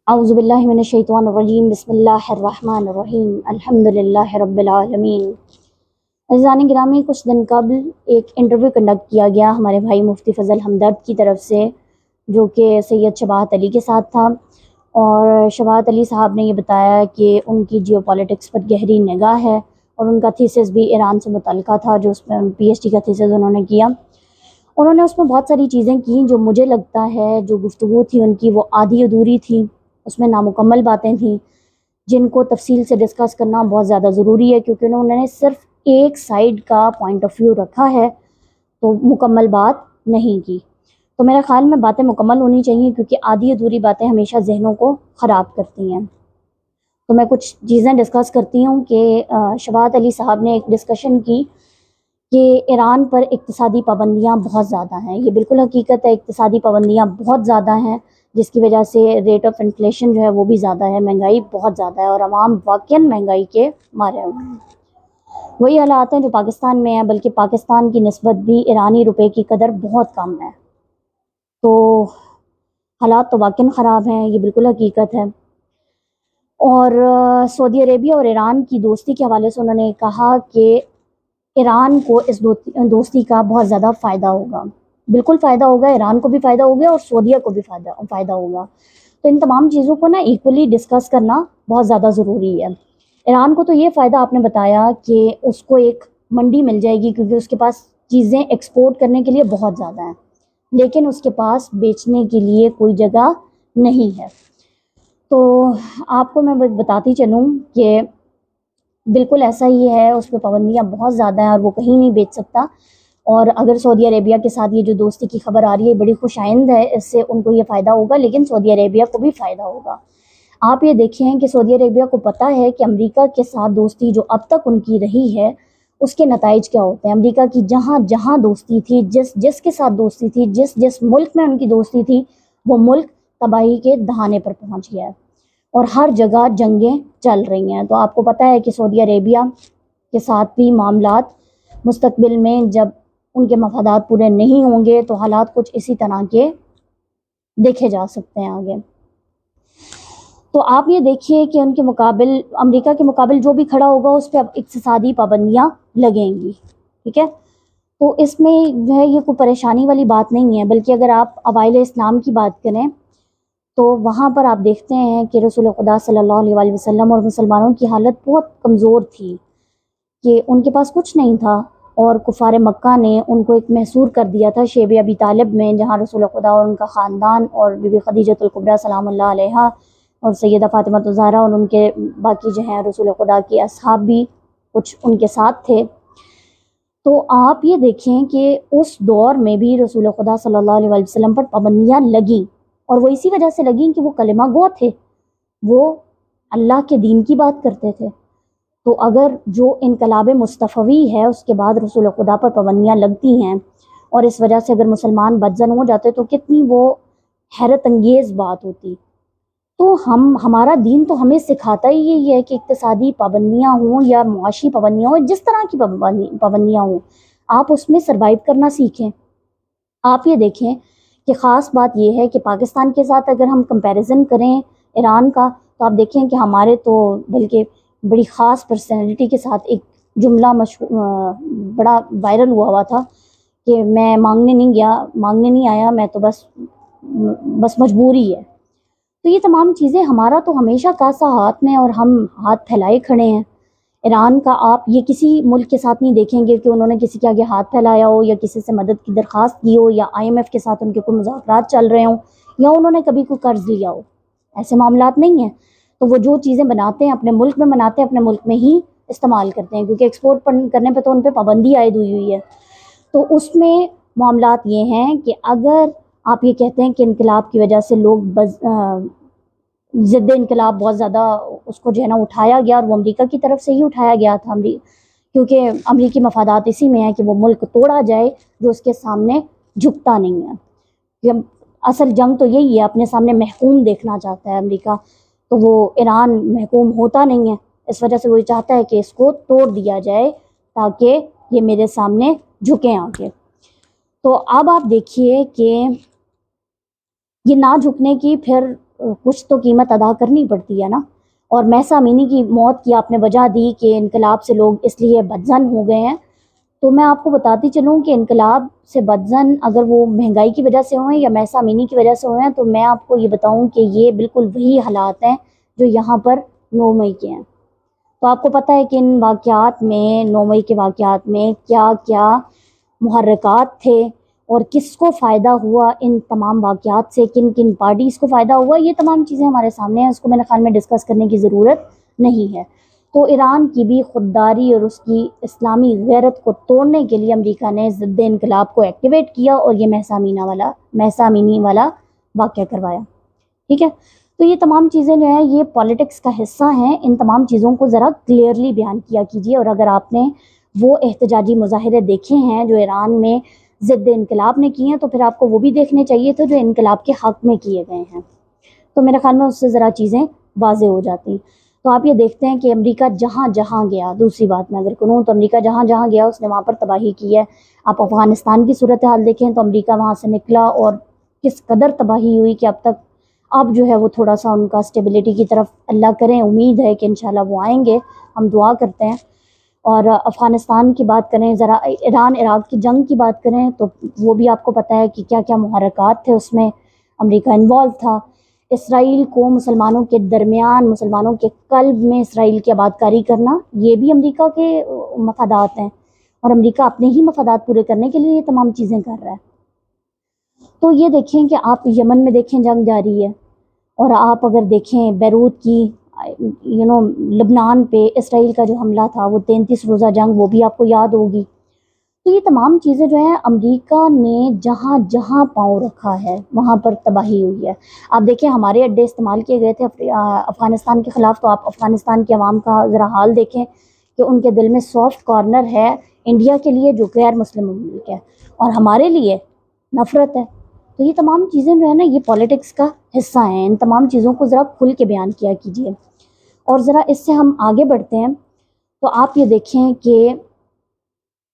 اعوذ باللہ من الشیطان الرجیم بسم اللہ الرحمن الرحیم الحمدللہ رب العالمین۔ عزیزان گرامی، کچھ دن قبل ایک انٹرویو کنڈکٹ کیا گیا ہمارے بھائی مفتی فضل ہمدرد کی طرف سے، جو کہ سید شباہت علی کے ساتھ تھا، اور شباہت علی صاحب نے یہ بتایا کہ ان کی جیو پالیٹکس پر گہری نگاہ ہے، اور ان کا تھیسس بھی ایران سے متعلقہ تھا، جو اس میں پی ایچ ڈی کا تھیسس انہوں نے کیا۔ انہوں نے اس میں بہت ساری چیزیں کیں جو مجھے لگتا ہے جو گفتگو تھی ان کی وہ آدھی ادھوری تھی، اس میں نامکمل باتیں تھیں جن کو تفصیل سے ڈسکس کرنا بہت زیادہ ضروری ہے، کیونکہ انہوں نے صرف ایک سائیڈ کا پوائنٹ آف ویو رکھا ہے تو مکمل بات نہیں کی۔ تو میرے خیال میں باتیں مکمل ہونی چاہیے، کیونکہ آدھی ادھوری باتیں ہمیشہ ذہنوں کو خراب کرتی ہیں۔ تو میں کچھ چیزیں ڈسکس کرتی ہوں کہ شباہت علی صاحب نے ایک ڈسکشن کی کہ ایران پر اقتصادی پابندیاں بہت زیادہ ہیں۔ یہ بالکل حقیقت ہے، اقتصادی پابندیاں بہت زیادہ ہیں، جس کی وجہ سے ریٹ آف انفلیشن جو ہے وہ بھی زیادہ ہے، مہنگائی بہت زیادہ ہے، اور عوام واقعاً مہنگائی کے مارے ہوئے ہیں۔ وہی حالات ہیں جو پاکستان میں ہیں، بلکہ پاکستان کی نسبت بھی ایرانی روپے کی قدر بہت کم ہے۔ تو حالات تو واقعاً خراب ہیں، یہ بالکل حقیقت ہے۔ اور سعودی عربیہ اور ایران کی دوستی کے حوالے سے انہوں نے کہا کہ ایران کو اس دوستی کا بہت زیادہ فائدہ ہوگا۔ بالکل فائدہ ہوگا، ایران کو بھی فائدہ ہوگا اور سعودیہ کو بھی فائدہ ہوگا۔ تو ان تمام چیزوں کو نا ایکولی ڈسکس کرنا بہت زیادہ ضروری ہے۔ ایران کو تو یہ فائدہ آپ نے بتایا کہ اس کو ایک منڈی مل جائے گی، کیونکہ اس کے پاس چیزیں ایکسپورٹ کرنے کے لیے بہت زیادہ ہیں، لیکن اس کے پاس بیچنے کے لیے کوئی جگہ نہیں ہے۔ تو آپ کو میں بتاتی چلوں کہ بالکل ایسا ہی ہے، اس پہ پابندیاں بہت زیادہ ہیں اور وہ کہیں نہیں بیچ سکتا۔ اور اگر سعودی عربیہ کے ساتھ یہ جو دوستی کی خبر آ رہی ہے بڑی خوش آئند ہے، اس سے ان کو یہ فائدہ ہوگا، لیکن سعودی عربیہ کو بھی فائدہ ہوگا۔ آپ یہ دیکھیں کہ سعودی عربیہ کو پتہ ہے کہ امریکہ کے ساتھ دوستی جو اب تک ان کی رہی ہے اس کے نتائج کیا ہوتے ہیں۔ امریکہ کی جہاں جہاں دوستی تھی، جس کے ساتھ دوستی تھی، جس ملک میں ان کی دوستی تھی، وہ ملک تباہی کے دہانے پر پہنچ گیا ہے، اور ہر جگہ جنگیں چل رہی ہیں۔ تو آپ کو پتہ ہے کہ سعودی عربیہ کے ساتھ بھی معاملات مستقبل میں جب ان کے مفادات پورے نہیں ہوں گے تو حالات کچھ اسی طرح کے دیکھے جا سکتے ہیں آگے۔ تو آپ یہ دیکھیے کہ ان کے مقابل، امریکہ کے مقابل جو بھی کھڑا ہوگا اس پہ اب اقتصادی پابندیاں لگیں گی، ٹھیک ہے۔ تو اس میں جو ہے یہ کوئی پریشانی والی بات نہیں ہے، بلکہ اگر آپ اوائل اسلام کی بات کریں تو وہاں پر آپ دیکھتے ہیں کہ رسول خدا صلی اللہ علیہ وسلم اور مسلمانوں کی حالت بہت کمزور تھی، کہ ان کے پاس کچھ نہیں تھا، اور کفار مکہ نے ان کو ایک محصور کر دیا تھا شیب ابی طالب میں، جہاں رسول خدا اور ان کا خاندان اور بی بی خدیجۃ الکبریٰ سلام اللہ علیہا اور سیدہ فاطمہ الزہرا اور ان کے باقی جو ہیں رسول خدا کے اصحاب بھی کچھ ان کے ساتھ تھے۔ تو آپ یہ دیکھیں کہ اس دور میں بھی رسول خدا صلی اللہ علیہ وسلم پر پابندیاں لگیں، اور وہ اسی وجہ سے لگیں کہ وہ کلمہ گو تھے، وہ اللہ کے دین کی بات کرتے تھے۔ تو اگر جو انقلاب مصطفی ہے اس کے بعد رسول خدا پر پابندیاں لگتی ہیں، اور اس وجہ سے اگر مسلمان بدزن ہو جاتے تو کتنی وہ حیرت انگیز بات ہوتی۔ تو ہمارا دین تو ہمیں سکھاتا ہی یہی ہے کہ اقتصادی پابندیاں ہوں یا معاشی پابندیاں ہوں، جس طرح کی پابندیاں ہوں، آپ اس میں سروائیو کرنا سیکھیں۔ آپ یہ دیکھیں کہ خاص بات یہ ہے کہ پاکستان کے ساتھ اگر ہم کمپیریزن کریں ایران کا، تو آپ دیکھیں کہ ہمارے تو بلکہ بڑی خاص پرسنالٹی کے ساتھ ایک جملہ بڑا وائرل ہوا تھا کہ میں مانگنے نہیں آیا، میں تو بس مجبوری ہے۔ تو یہ تمام چیزیں ہمارا تو ہمیشہ کاسا ہاتھ میں، اور ہم ہاتھ پھیلائے کھڑے ہیں۔ ایران کا آپ یہ کسی ملک کے ساتھ نہیں دیکھیں گے کہ انہوں نے کسی کے آگے ہاتھ پھیلایا ہو، یا کسی سے مدد کی درخواست کی ہو، یا IMF کے ساتھ ان کے کوئی مذاکرات چل رہے ہوں، یا انہوں نے کبھی کوئی قرض لیا ہو۔ ایسے معاملات نہیں ہیں۔ تو وہ جو چیزیں بناتے ہیں اپنے ملک میں بناتے ہیں، اپنے ملک میں ہی استعمال کرتے ہیں، کیونکہ ایکسپورٹ کرنے پہ تو ان پہ پابندی عائد ہوئی ہے۔ تو اس میں معاملات یہ ہیں کہ اگر آپ یہ کہتے ہیں کہ انقلاب کی وجہ سے لوگ ضد انقلاب بہت زیادہ اس کو جو ہے نا اٹھایا گیا، اور وہ امریکہ کی طرف سے ہی اٹھایا گیا تھا، کیونکہ امریکی مفادات اسی میں ہے کہ وہ ملک توڑا جائے جو اس کے سامنے جھکتا نہیں ہے۔ کہ اصل جنگ تو یہی ہے، اپنے سامنے محکوم دیکھنا چاہتا ہے امریکہ، تو وہ ایران محکوم ہوتا نہیں ہے، اس وجہ سے وہ چاہتا ہے کہ اس کو توڑ دیا جائے تاکہ یہ میرے سامنے جھکیں آگے۔ تو اب آپ دیکھیے کہ یہ نہ جھکنے کی پھر کچھ تو قیمت ادا کرنی پڑتی ہے نا. اور مہسا امینی کی موت کی آپ نے وجہ دی کہ انقلاب سے لوگ اس لیے بدظن ہو گئے ہیں. تو میں آپ کو بتاتی چلوں کہ انقلاب سے بدظن اگر وہ مہنگائی کی وجہ سے ہوئے یا مہسا امینی کی وجہ سے ہوئے ہیں، تو میں آپ کو یہ بتاؤں کہ یہ بالکل وہی حالات ہیں جو یہاں پر 9 مئی کے ہیں. تو آپ کو پتہ ہے کہ ان واقعات میں 9 مئی کے واقعات میں کیا کیا محرکات تھے اور کس کو فائدہ ہوا ان تمام واقعات سے، کن کن پارٹیز کو فائدہ ہوا. یہ تمام چیزیں ہمارے سامنے ہیں، اس کو میرے خیال میں ڈسکس کرنے کی ضرورت نہیں ہے. تو ایران کی بھی خودداری اور اس کی اسلامی غیرت کو توڑنے کے لیے امریکہ نے ضد انقلاب کو ایکٹیویٹ کیا اور یہ مہسا امینی والا واقعہ کروایا. ٹھیک ہے. تو یہ تمام چیزیں جو ہیں یہ پالیٹکس کا حصہ ہیں. ان تمام چیزوں کو ذرا کلیئرلی بیان کیا کیجیے. اور اگر آپ نے وہ احتجاجی مظاہرے دیکھے ہیں جو ایران میں ضد انقلاب نے کیے ہیں، تو پھر آپ کو وہ بھی دیکھنے چاہیے تھے جو انقلاب کے حق میں کیے گئے ہیں. تو میرے خیال میں اس سے ذرا چیزیں واضح ہو جاتی. تو آپ یہ دیکھتے ہیں کہ امریکہ جہاں جہاں گیا، دوسری بات میں اگر کروں تو امریکہ جہاں جہاں گیا اس نے وہاں پر تباہی کی ہے. آپ افغانستان کی صورتحال دیکھیں تو امریکہ وہاں سے نکلا اور کس قدر تباہی ہوئی کہ اب جو ہے وہ تھوڑا سا ان کا اسٹیبلٹی کی طرف اللہ کریں، امید ہے کہ انشاءاللہ وہ آئیں گے، ہم دعا کرتے ہیں. اور افغانستان کی بات کریں، ذرا ایران عراق کی جنگ کی بات کریں تو وہ بھی آپ کو پتہ ہے کہ کیا کیا محرکات تھے، اس میں امریکہ انوالو تھا. اسرائیل کو مسلمانوں کے درمیان، مسلمانوں کے قلب میں اسرائیل کی آباد کاری کرنا، یہ بھی امریکہ کے مفادات ہیں، اور امریکہ اپنے ہی مفادات پورے کرنے کے لیے یہ تمام چیزیں کر رہا ہے. تو یہ دیکھیں کہ آپ یمن میں دیکھیں جنگ جاری ہے، اور آپ اگر دیکھیں بیروت کی لبنان پہ اسرائیل کا جو حملہ تھا، وہ 33 روزہ جنگ، وہ بھی آپ کو یاد ہوگی. تو یہ تمام چیزیں جو ہیں امریکہ نے جہاں جہاں پاؤں رکھا ہے وہاں پر تباہی ہوئی ہے. آپ دیکھیں ہمارے اڈے استعمال کیے گئے تھے افغانستان کے خلاف، تو آپ افغانستان کے عوام کا ذرا حال دیکھیں کہ ان کے دل میں سافٹ کارنر ہے انڈیا کے لیے جو غیر مسلم ملک ہے، اور ہمارے لیے نفرت ہے. تو یہ تمام چیزیں جو ہے نا یہ پالیٹکس کا حصہ ہیں. ان تمام چیزوں کو ذرا کھل کے بیان کیا کیجیے. اور ذرا اس سے ہم آگے بڑھتے ہیں تو آپ یہ دیکھیں کہ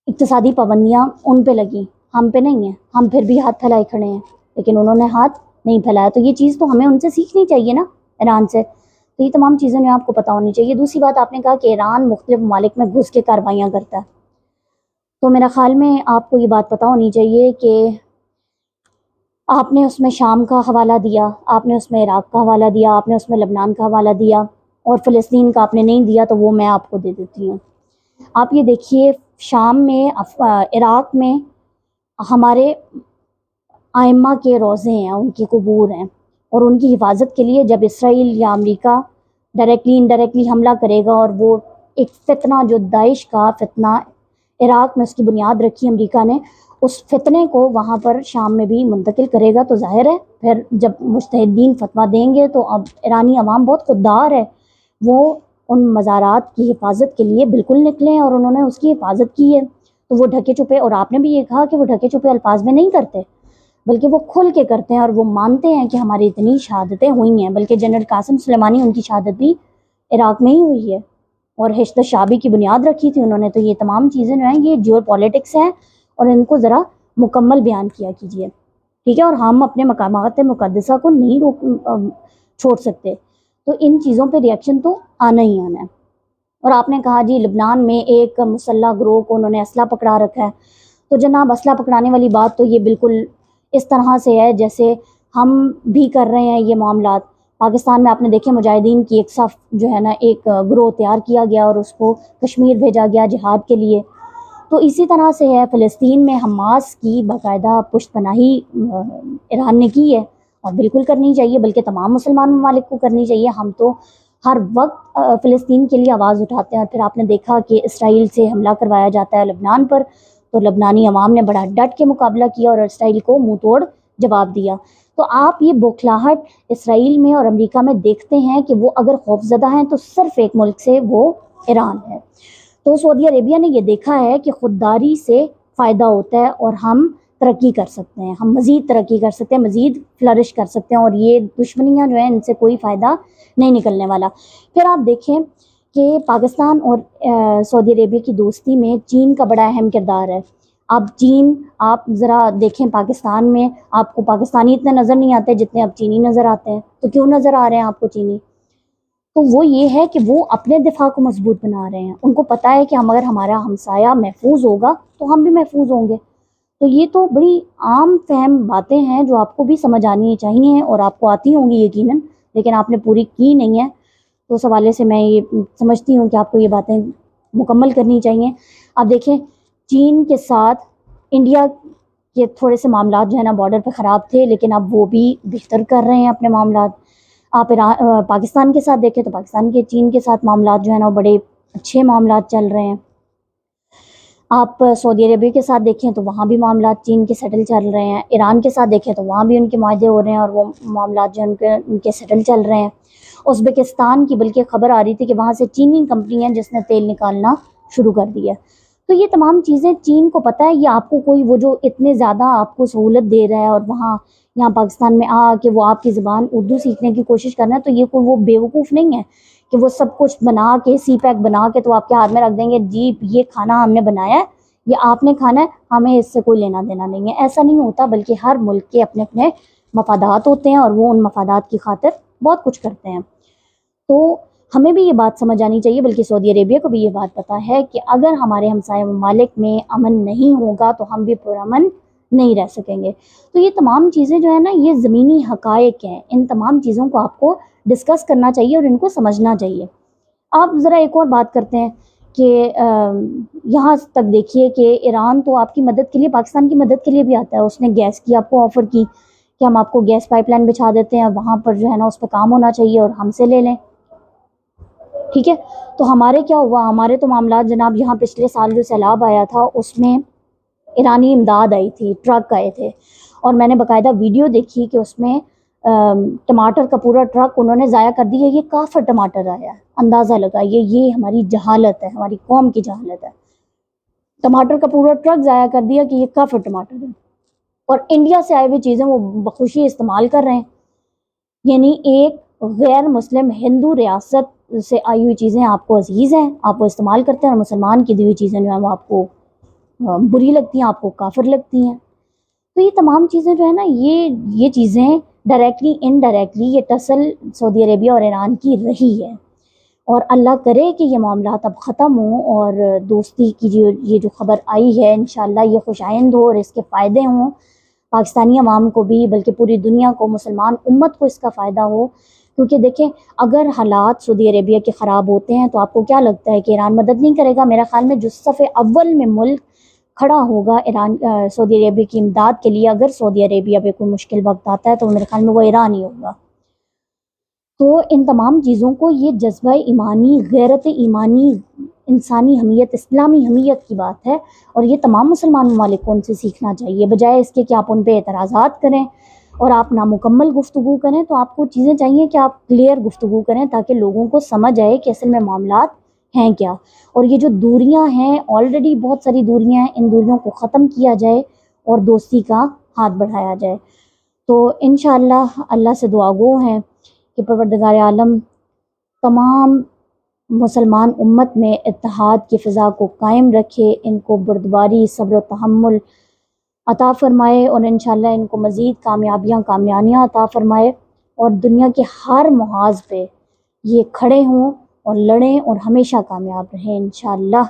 اقتصادی پابندیاں ان پہ لگیں، ہم پہ نہیں ہیں. ہم پھر بھی ہاتھ پھیلائے کھڑے ہیں، لیکن انہوں نے ہاتھ نہیں پھیلایا. تو یہ چیز تو ہمیں ان سے سیکھنی چاہیے نا، ایران سے. تو یہ تمام چیزیں جو آپ کو پتہ ہونی چاہیے. دوسری بات آپ نے کہا کہ ایران مختلف ممالک میں گھس کے کارروائیاں کرتا ہے. تو میرا خیال میں آپ کو یہ بات پتہ ہونی چاہیے کہ آپ نے اس میں شام کا حوالہ دیا، آپ نے اس میں عراق کا حوالہ دیا، آپ نے اس میں لبنان کا حوالہ دیا، اور فلسطین کا آپ نے نہیں دیا، تو وہ میں آپ کو دے دیتی ہوں. آپ یہ دیکھیے شام میں، عراق میں ہمارے ائمہ کے روضے ہیں، ان کی قبور ہیں، اور ان کی حفاظت کے لیے جب اسرائیل یا امریکہ ڈائریکٹلی انڈائریکٹلی حملہ کرے گا، اور وہ ایک فتنہ جو داعش کا فتنہ عراق میں اس کی بنیاد رکھی امریکہ نے، اس فتنے کو وہاں پر شام میں بھی منتقل کرے گا، تو ظاہر ہے پھر جب مجتہدین فتویٰ دیں گے تو اب ایرانی عوام بہت خوددار ہے، وہ ان مزارات کی حفاظت کے لیے بالکل نکلے ہیں اور انہوں نے اس کی حفاظت کی ہے. تو وہ ڈھکے چھپے، اور آپ نے بھی یہ کہا کہ وہ ڈھکے چھپے الفاظ میں نہیں کرتے، بلکہ وہ کھل کے کرتے ہیں، اور وہ مانتے ہیں کہ ہماری اتنی شہادتیں ہوئی ہیں. بلکہ جنرل قاسم سلیمانی، ان کی شہادت بھی عراق میں ہی ہوئی ہے، اور حشد شعبی کی بنیاد رکھی تھی انہوں نے. تو یہ تمام چیزیں جو ہیں یہ جیو پالیٹکس ہیں، اور ان کو ذرا مکمل بیان کیا کیجیے. ٹھیک ہے. اور ہم اپنے مقامات مقدسہ کو نہیں چھوڑ سکتے. تو ان چیزوں پہ ریئیکشن تو آنا ہی آنا ہے. اور آپ نے کہا جی لبنان میں ایک مسلح گروہ کو انہوں نے اسلحہ پکڑا رکھا ہے. تو جناب اسلحہ پکڑانے والی بات تو یہ بالکل اس طرح سے ہے جیسے ہم بھی کر رہے ہیں یہ معاملات. پاکستان میں آپ نے دیکھے مجاہدین کی ایک صف جو ہے نا ایک گروہ تیار کیا گیا اور اس کو کشمیر بھیجا گیا جہاد کے لیے. تو اسی طرح سے ہے فلسطین میں حماس کی باقاعدہ پشت پناہی ایران نے کی ہے، اور بالکل کرنی چاہیے، بلکہ تمام مسلمان ممالک کو کرنی چاہیے. ہم تو ہر وقت فلسطین کے لیے آواز اٹھاتے ہیں. پھر آپ نے دیکھا کہ اسرائیل سے حملہ کروایا جاتا ہے لبنان پر، تو لبنانی عوام نے بڑا ڈٹ کے مقابلہ کیا اور اسرائیل کو منہ توڑ جواب دیا. تو آپ یہ بوکھلاہٹ اسرائیل میں اور امریکہ میں دیکھتے ہیں کہ وہ اگر خوفزدہ ہیں تو صرف ایک ملک سے، وہ ایران ہے. تو سعودی عربیہ نے یہ دیکھا ہے کہ خودداری سے فائدہ ہوتا ہے، اور ہم ترقی کر سکتے ہیں، ہم مزید ترقی کر سکتے ہیں، مزید فلرش کر سکتے ہیں، اور یہ دشمنیاں جو ہیں ان سے کوئی فائدہ نہیں نکلنے والا. پھر آپ دیکھیں کہ پاکستان اور سعودی عربیہ کی دوستی میں چین کا بڑا اہم کردار ہے. اب چین آپ ذرا دیکھیں پاکستان میں، آپ کو پاکستانی اتنے نظر نہیں آتے جتنے اب چینی نظر آتے ہیں. تو کیوں نظر آ رہے ہیں آپ کو چینی؟ تو وہ یہ ہے کہ وہ اپنے دفاع کو مضبوط بنا رہے ہیں. ان کو پتہ ہے کہ اگر ہمارا ہمسایہ محفوظ ہوگا تو ہم بھی محفوظ ہوں گے. تو یہ تو بڑی عام فہم باتیں ہیں جو آپ کو بھی سمجھ آنی چاہیے اور آپ کو آتی ہوں گی یقیناً، لیکن آپ نے پوری کی نہیں ہے. تو اس حوالے سے میں یہ سمجھتی ہوں کہ آپ کو یہ باتیں مکمل کرنی چاہیے. آپ دیکھیں چین کے ساتھ انڈیا کے تھوڑے سے معاملات جو ہے نا بارڈر پہ خراب تھے، لیکن اب وہ بھی بہتر کر رہے ہیں اپنے معاملات. آپ پاکستان کے ساتھ دیکھیں تو پاکستان کے چین کے ساتھ معاملات جو ہے نا وہ بڑے اچھے معاملات چل رہے ہیں. آپ سعودی عربیہ کے ساتھ دیکھیں تو وہاں بھی معاملات چین کے سیٹل چل رہے ہیں. ایران کے ساتھ دیکھیں تو وہاں بھی ان کے معاہدے ہو رہے ہیں اور وہ معاملات جو ان کے سیٹل چل رہے ہیں. ازبکستان کی بلکہ خبر آ رہی تھی کہ وہاں سے چینی کمپنی ہے جس نے تیل نکالنا شروع کر دیا. تو یہ تمام چیزیں چین کو پتہ ہے یہ آپ کو کوئی وہ جو اتنے زیادہ آپ کو سہولت دے رہا ہے اور یہاں پاکستان میں کہ وہ آپ کی زبان اردو سیکھنے کی کوشش کرنا ہے. تو یہ کوئی وہ بیوقوف نہیں ہے کہ وہ سب کچھ بنا کے سی پیک بنا کے تو آپ کے ہاتھ میں رکھ دیں گے، جی یہ کھانا ہم نے بنایا ہے، یہ آپ نے کھانا ہے، ہمیں اس سے کوئی لینا دینا نہیں ہے. ایسا نہیں ہوتا، بلکہ ہر ملک کے اپنے اپنے مفادات ہوتے ہیں اور وہ ان مفادات کی خاطر بہت کچھ کرتے ہیں. تو ہمیں بھی یہ بات سمجھ آنی چاہیے، بلکہ سعودی عربیہ کو بھی یہ بات پتہ ہے کہ اگر ہمارے ہمسائے ممالک میں امن نہیں ہوگا تو ہم بھی پرامن نہیں رہ سکیں گے. تو یہ تمام چیزیں جو ہے نا یہ زمینی حقائق ہیں. ان تمام چیزوں کو آپ کو ڈسکس کرنا چاہیے اور ان کو سمجھنا چاہیے. آپ ذرا ایک اور بات کرتے ہیں کہ یہاں تک دیکھیے کہ ایران تو آپ کی مدد کے لیے، پاکستان کی مدد کے لیے بھی آتا ہے. اس نے گیس کی آپ کو آفر کی کہ ہم آپ کو گیس پائپ لائن بچھا دیتے ہیں، وہاں پر جو ہے نا اس پہ کام ہونا چاہیے اور ہم سے لے لیں. ٹھیک ہے، تو ہمارے کیا ہوا؟ ہمارے تو معاملات جناب یہاں پچھلے سال جو سیلاب آیا تھا اس میں ایرانی امداد آئی تھی، ٹرک آئے تھے، اور میں نے باقاعدہ ویڈیو دیکھی کہ اس میں ٹماٹر کا پورا ٹرک انہوں نے ضائع کر دیا. یہ کافر ٹماٹر آیا ہے، اندازہ لگائیے. یہ ہماری جہالت ہے، ہماری قوم کی جہالت ہے. ٹماٹر کا پورا ٹرک ضائع کر دیا کہ یہ کافر ٹماٹر ہے، اور انڈیا سے آئی ہوئی چیزیں وہ بخوشی استعمال کر رہے ہیں. یعنی ایک غیر مسلم ہندو ریاست سے آئی ہوئی چیزیں آپ کو عزیز ہیں، آپ وہ استعمال کرتے ہیں، اور مسلمان کی دی ہوئی چیزیں جو ہیں وہ آپ کو بری لگتی ہیں، آپ کو کافر لگتی ہیں. تو یہ تمام چیزیں جو ہے نا یہ چیزیں ڈائریکٹلی انڈائریکٹلی یہ ٹسل سعودی عربیہ اور ایران کی رہی ہے. اور اللہ کرے کہ یہ معاملات اب ختم ہوں اور دوستی کی یہ جو خبر آئی ہے انشاءاللہ یہ خوش آئند ہو اور اس کے فائدے ہوں پاکستانی عوام کو بھی، بلکہ پوری دنیا کو، مسلمان امت کو اس کا فائدہ ہو. کیونکہ دیکھیں اگر حالات سعودی عربیہ کے خراب ہوتے ہیں تو آپ کو کیا لگتا ہے کہ ایران مدد نہیں کرے گا؟ میرا خیال میں جو صف اول میں ملک کھڑا ہوگا سعودی عربیہ کی امداد کے لیے، اگر سعودی عربیہ پہ کوئی مشکل وقت آتا ہے تو میرے خیال میں وہ ایران ہی ہوگا. تو ان تمام چیزوں کو یہ جذبہ ایمانی، غیرت ایمانی، انسانی حمیت، اسلامی حمیت کی بات ہے، اور یہ تمام مسلمان ممالک کو ان سے سیکھنا چاہیے. بجائے اس کے کہ آپ ان پہ اعتراضات کریں اور آپ نامکمل گفتگو کریں، تو آپ کو چیزیں چاہیے کہ آپ کلیئر گفتگو کریں تاکہ لوگوں کو سمجھ آئے کہ اصل میں معاملات ہیں کیا. اور یہ جو دوریاں ہیں، آلریڈی بہت ساری دوریاں ہیں، ان دوریوں کو ختم کیا جائے اور دوستی کا ہاتھ بڑھایا جائے. تو انشاءاللہ اللہ سے دعا گو ہیں کہ پروردگار عالم تمام مسلمان امت میں اتحاد کی فضا کو قائم رکھے، ان کو بردباری، صبر و تحمل عطا فرمائے، اور انشاءاللہ ان کو مزید کامیابیاں عطا فرمائے، اور دنیا کے ہر محاذ پہ یہ کھڑے ہوں اور لڑیں اور ہمیشہ کامیاب رہیں انشاءاللہ.